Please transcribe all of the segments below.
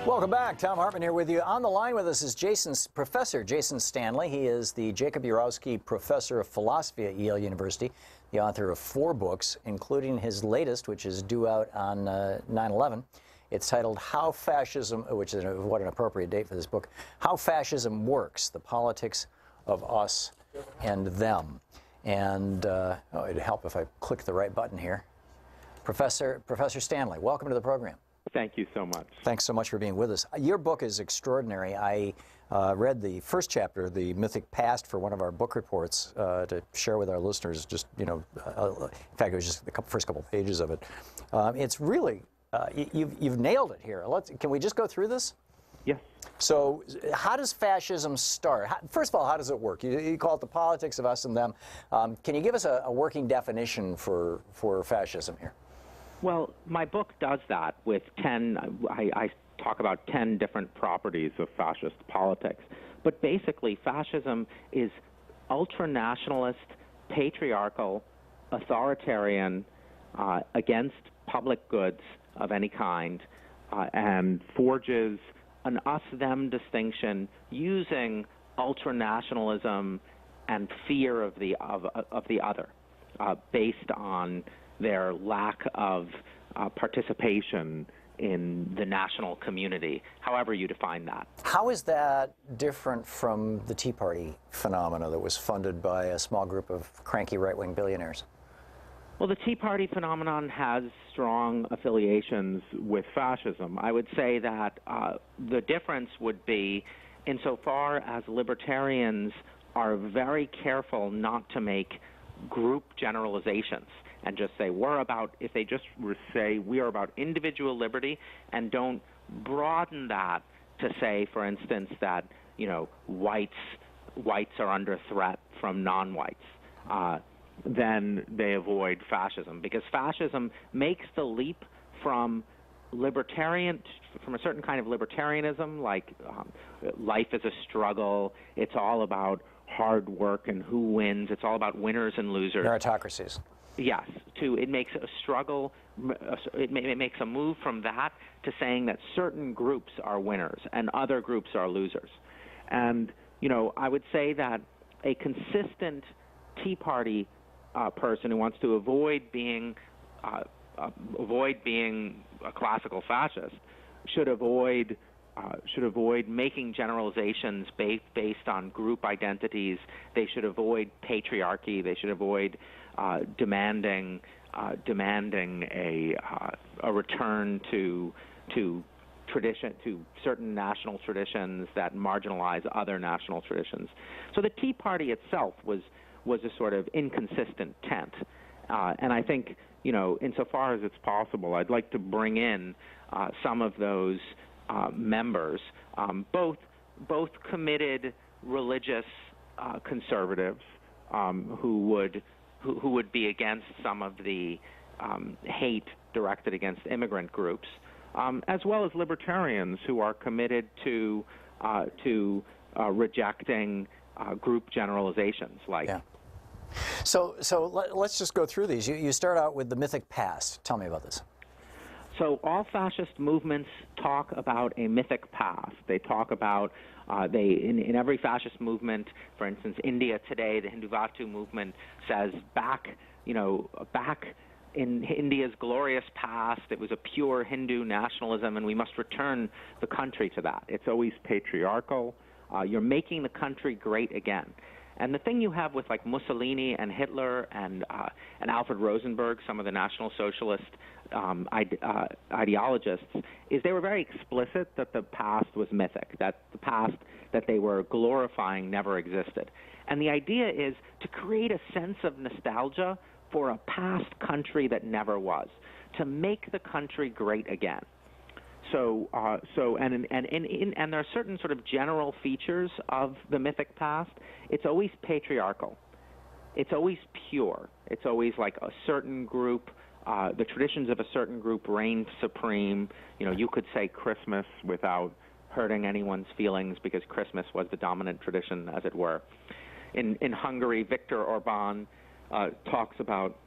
Welcome back. Thom Hartmann here with you. On the line with us is Professor Jason Stanley. He is the Jacob Urowski Professor of Philosophy at Yale University, the author of 4 books, including his latest, which is due out on 9/11. It's titled How Fascism, which is what an appropriate date for this book, How Fascism Works, the Politics of Us and Them. And it'd help if I click the right button here. Professor Stanley, welcome to the program. Thank you so much. Thanks so much for being with us. Your book is extraordinary. I read the first chapter, The Mythic Past, for one of our book reports to share with our listeners. Just, in fact, it was just the first couple pages of it. It's really, you've nailed it here. Can we just go through this? Yes. So how does fascism start? First of all, how does it work? You call it the politics of us and them. Can you give us a working definition for fascism here? Well, my book does that with 10, I talk about 10 different properties of fascist politics. But basically, fascism is ultra-nationalist, patriarchal, authoritarian, against public goods of any kind, and forges an us-them distinction using ultra-nationalism and fear of the other, based on their lack of participation in the national community, however you define that. How is that different from the Tea Party phenomena that was funded by a small group of cranky right-wing billionaires? Well, the Tea Party phenomenon has strong affiliations with fascism. I would say that the difference would be insofar as libertarians are very careful not to make group generalizations and just say if they just say we are about individual liberty and don't broaden that to say, for instance, that whites are under threat from non-whites, then they avoid fascism, because fascism makes the leap from a certain kind of libertarianism, like life is a struggle, it's all about hard work and who wins, it's all about winners and losers. Meritocracies. Yes, it makes a struggle, it makes a move from that to saying that certain groups are winners and other groups are losers. And, I would say that a consistent Tea Party person who wants to avoid being a classical fascist should avoid making generalizations based on group identities. They should avoid patriarchy. They should avoid demanding a return to tradition, to certain national traditions that marginalize other national traditions. So the Tea Party itself was a sort of inconsistent tent, and I think insofar as it's possible, I'd like to bring in some of those members, both committed religious conservatives who would be against some of the hate directed against immigrant groups, as well as libertarians who are committed to rejecting group generalizations. Yeah. So let's just go through these. You start out with the mythic past. Tell me about this. So all fascist movements talk about a mythic past. They talk about, in every fascist movement, for instance, India today, the Hindutva movement says back in India's glorious past, it was a pure Hindu nationalism, and we must return the country to that. It's always patriarchal. You're making the country great again. And the thing you have with like Mussolini and Hitler and Alfred Rosenberg, some of the National Socialist ideologists, is they were very explicit that the past was mythic, that the past that they were glorifying never existed. And the idea is to create a sense of nostalgia for a past country that never was, to make the country great again. And there are certain sort of general features of the mythic past. It's always patriarchal. It's always pure. It's always like a certain group, the traditions of a certain group reign supreme. You could say Christmas without hurting anyone's feelings because Christmas was the dominant tradition, as it were. In Hungary, Viktor Orban talks about,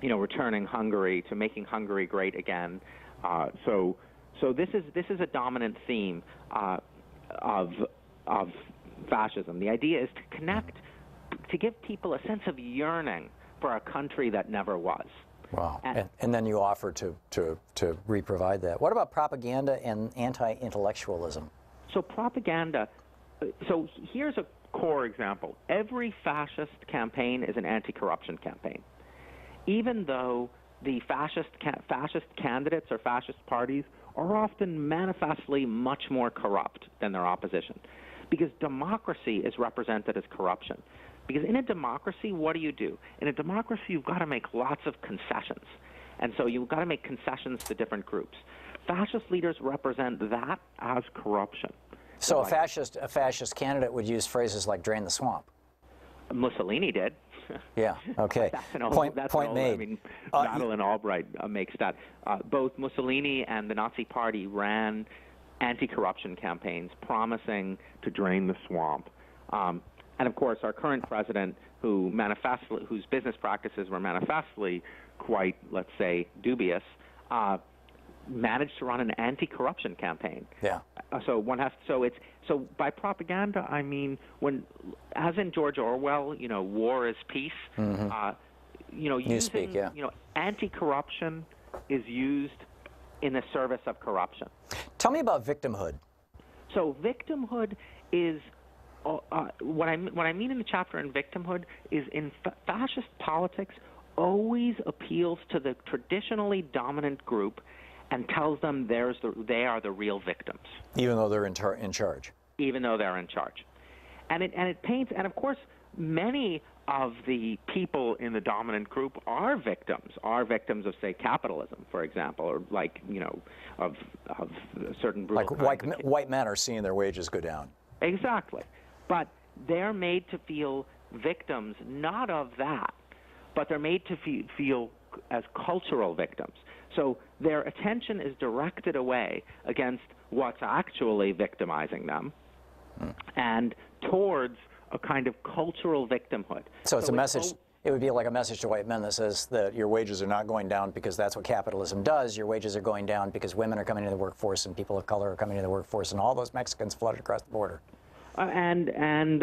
returning Hungary, to making Hungary great again. So So this is a dominant theme of fascism. The idea is to connect, to give people a sense of yearning for a country that never was. Wow. And then you offer to re-provide that. What about propaganda and anti-intellectualism? So propaganda, so here's a core example. Every fascist campaign is an anti-corruption campaign. Even though the fascist candidates or fascist parties are often manifestly much more corrupt than their opposition, because democracy is represented as corruption. Because in a democracy, what do? In a democracy, you've got to make lots of concessions. And so you've got to make concessions to different groups. Fascist leaders represent that as corruption. So a fascist candidate would use phrases like drain the swamp. Mussolini did. Yeah, okay. Point made. I mean, Madeleine Albright makes that. Both Mussolini and the Nazi Party ran anti-corruption campaigns promising to drain the swamp. And of course, our current president, whose business practices were manifestly quite, let's say, dubious, managed to run an anti-corruption campaign. Yeah. So by propaganda, I mean as in George Orwell, war is peace. Newspeak, yeah. Anti-corruption is used in the service of corruption. Tell me about victimhood. So victimhood is what I mean in the chapter on victimhood is in fascist politics always appeals to the traditionally dominant group and tells them they are the real victims. Even though they're in charge. Even though they're in charge. And it paints, and of course, many of the people in the dominant group are victims of, say, capitalism, for example, or of certain brutal white men are seeing their wages go down. Exactly. But they're made to feel victims, not of that, but they're made to feel as cultural victims. So their attention is directed away against what's actually victimizing them and towards a kind of cultural victimhood. So it's a message. It would be like a message to white men that says that your wages are not going down because that's what capitalism does. Your wages are going down because women are coming into the workforce and people of color are coming into the workforce and all those Mexicans flooded across the border. And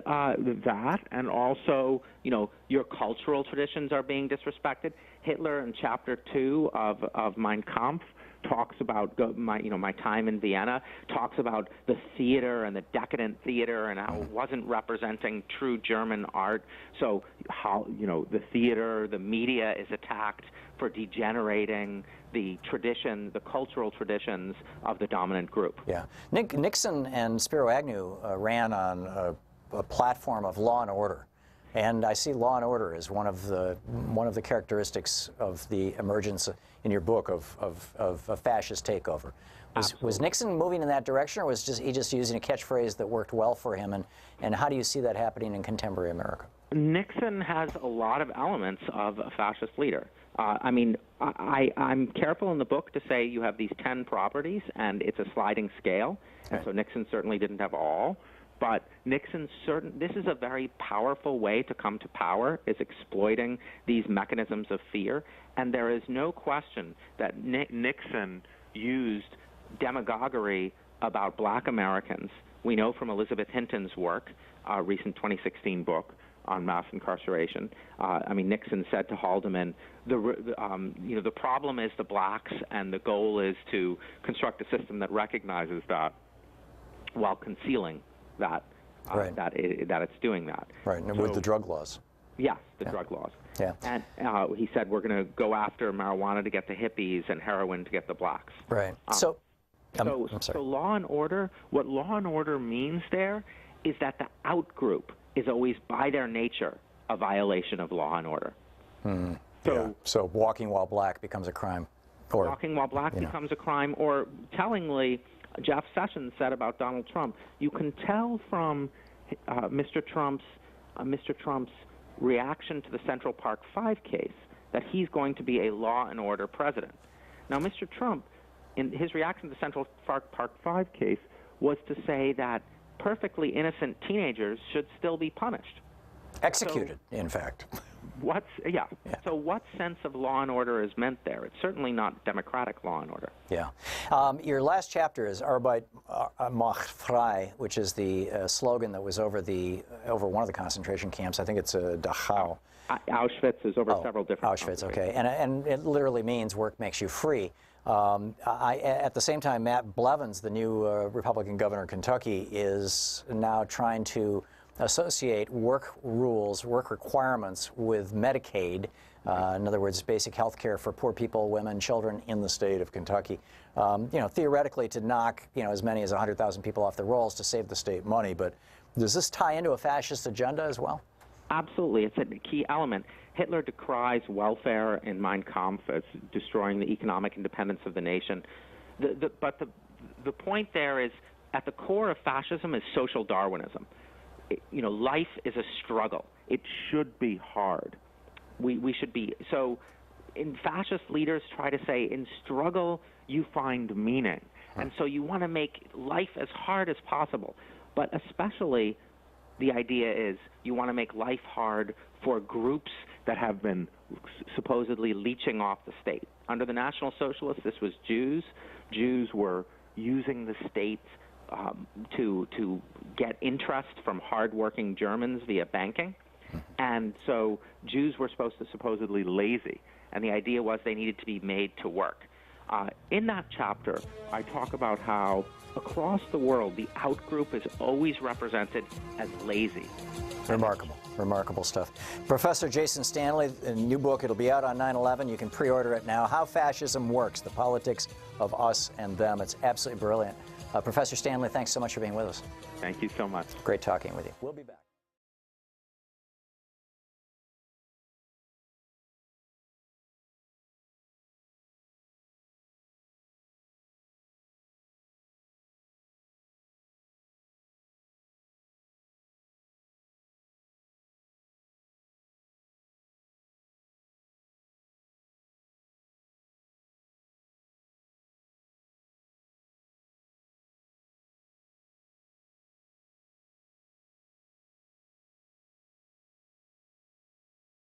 that, and also, your cultural traditions are being disrespected. Hitler in Chapter 2 of Mein Kampf talks about my time in Vienna, talks about the theater and the decadent theater and how it wasn't representing true German art. So how, the theater, the media is attacked for degenerating the cultural traditions of the dominant group. Yeah. Nixon and Spiro Agnew ran on a platform of law and order. And I see law and order as one of the characteristics of the emergence in your book of a fascist takeover. Was Nixon moving in that direction, or was he just using a catchphrase that worked well for him? And how do you see that happening in contemporary America? Nixon has a lot of elements of a fascist leader. I'm careful in the book to say you have these 10 properties, and it's a sliding scale. Right. And so Nixon certainly didn't have all. But this is a very powerful way to come to power, is exploiting these mechanisms of fear. And there is no question that Nixon used demagoguery about black Americans. We know from Elizabeth Hinton's work, recent 2016 book on mass incarceration. Nixon said to Haldeman, the problem is the blacks, and the goal is to construct a system that recognizes that while concealing that it's doing that. Right, and with the drug laws. Yes, the drug laws. Yeah. And he said we're going to go after marijuana to get the hippies and heroin to get the blacks. Right. So law and order, what law and order means there is that the out-group is always, by their nature, a violation of law and order. So walking while black becomes a crime. Walking while black becomes a crime, or tellingly, Jeff Sessions said about Donald Trump, you can tell from Mr. Trump's reaction to the Central Park 5 case that he's going to be a law and order president. Now, Mr. Trump, in his reaction to the Central Park 5 case, was to say that perfectly innocent teenagers should still be punished. Executed, in fact. So what sense of law and order is meant there? It's certainly not democratic law and order. Yeah. Your last chapter is Arbeit macht frei, which is the slogan that was over one of the concentration camps. I think it's Dachau. Auschwitz is over several different Auschwitz, okay. And it literally means work makes you free. At the same time, Matt Blevins, the new Republican governor of Kentucky, is now trying to associate work rules, work requirements with Medicaid. In other words, basic health care for poor people, women, children in the state of Kentucky. Theoretically to knock, as many as 100,000 people off the rolls to save the state money. But does this tie into a fascist agenda as well? Absolutely. It's a key element. Hitler decries welfare in Mein Kampf as destroying the economic independence of the nation. But the point there is, at the core of fascism is social Darwinism. Life is a struggle. It should be hard. We should be. So in fascist leaders try to say, in struggle, you find meaning. And so you want to make life as hard as possible. But especially the idea is you want to make life hard for groups that have been supposedly leeching off the state. Under the National Socialists, this was Jews. Jews were using the state to get interest from hardworking Germans via banking. And so Jews were supposedly lazy, and the idea was they needed to be made to work. In that chapter, I talk about how across the world, the outgroup is always represented as lazy. Remarkable. Remarkable stuff. Professor Jason Stanley, a new book, it'll be out on 9/11. You can pre-order it now. How Fascism Works, the Politics of Us and Them. It's absolutely brilliant. Professor Stanley, thanks so much for being with us. Thank you so much. Great talking with you. We'll be back.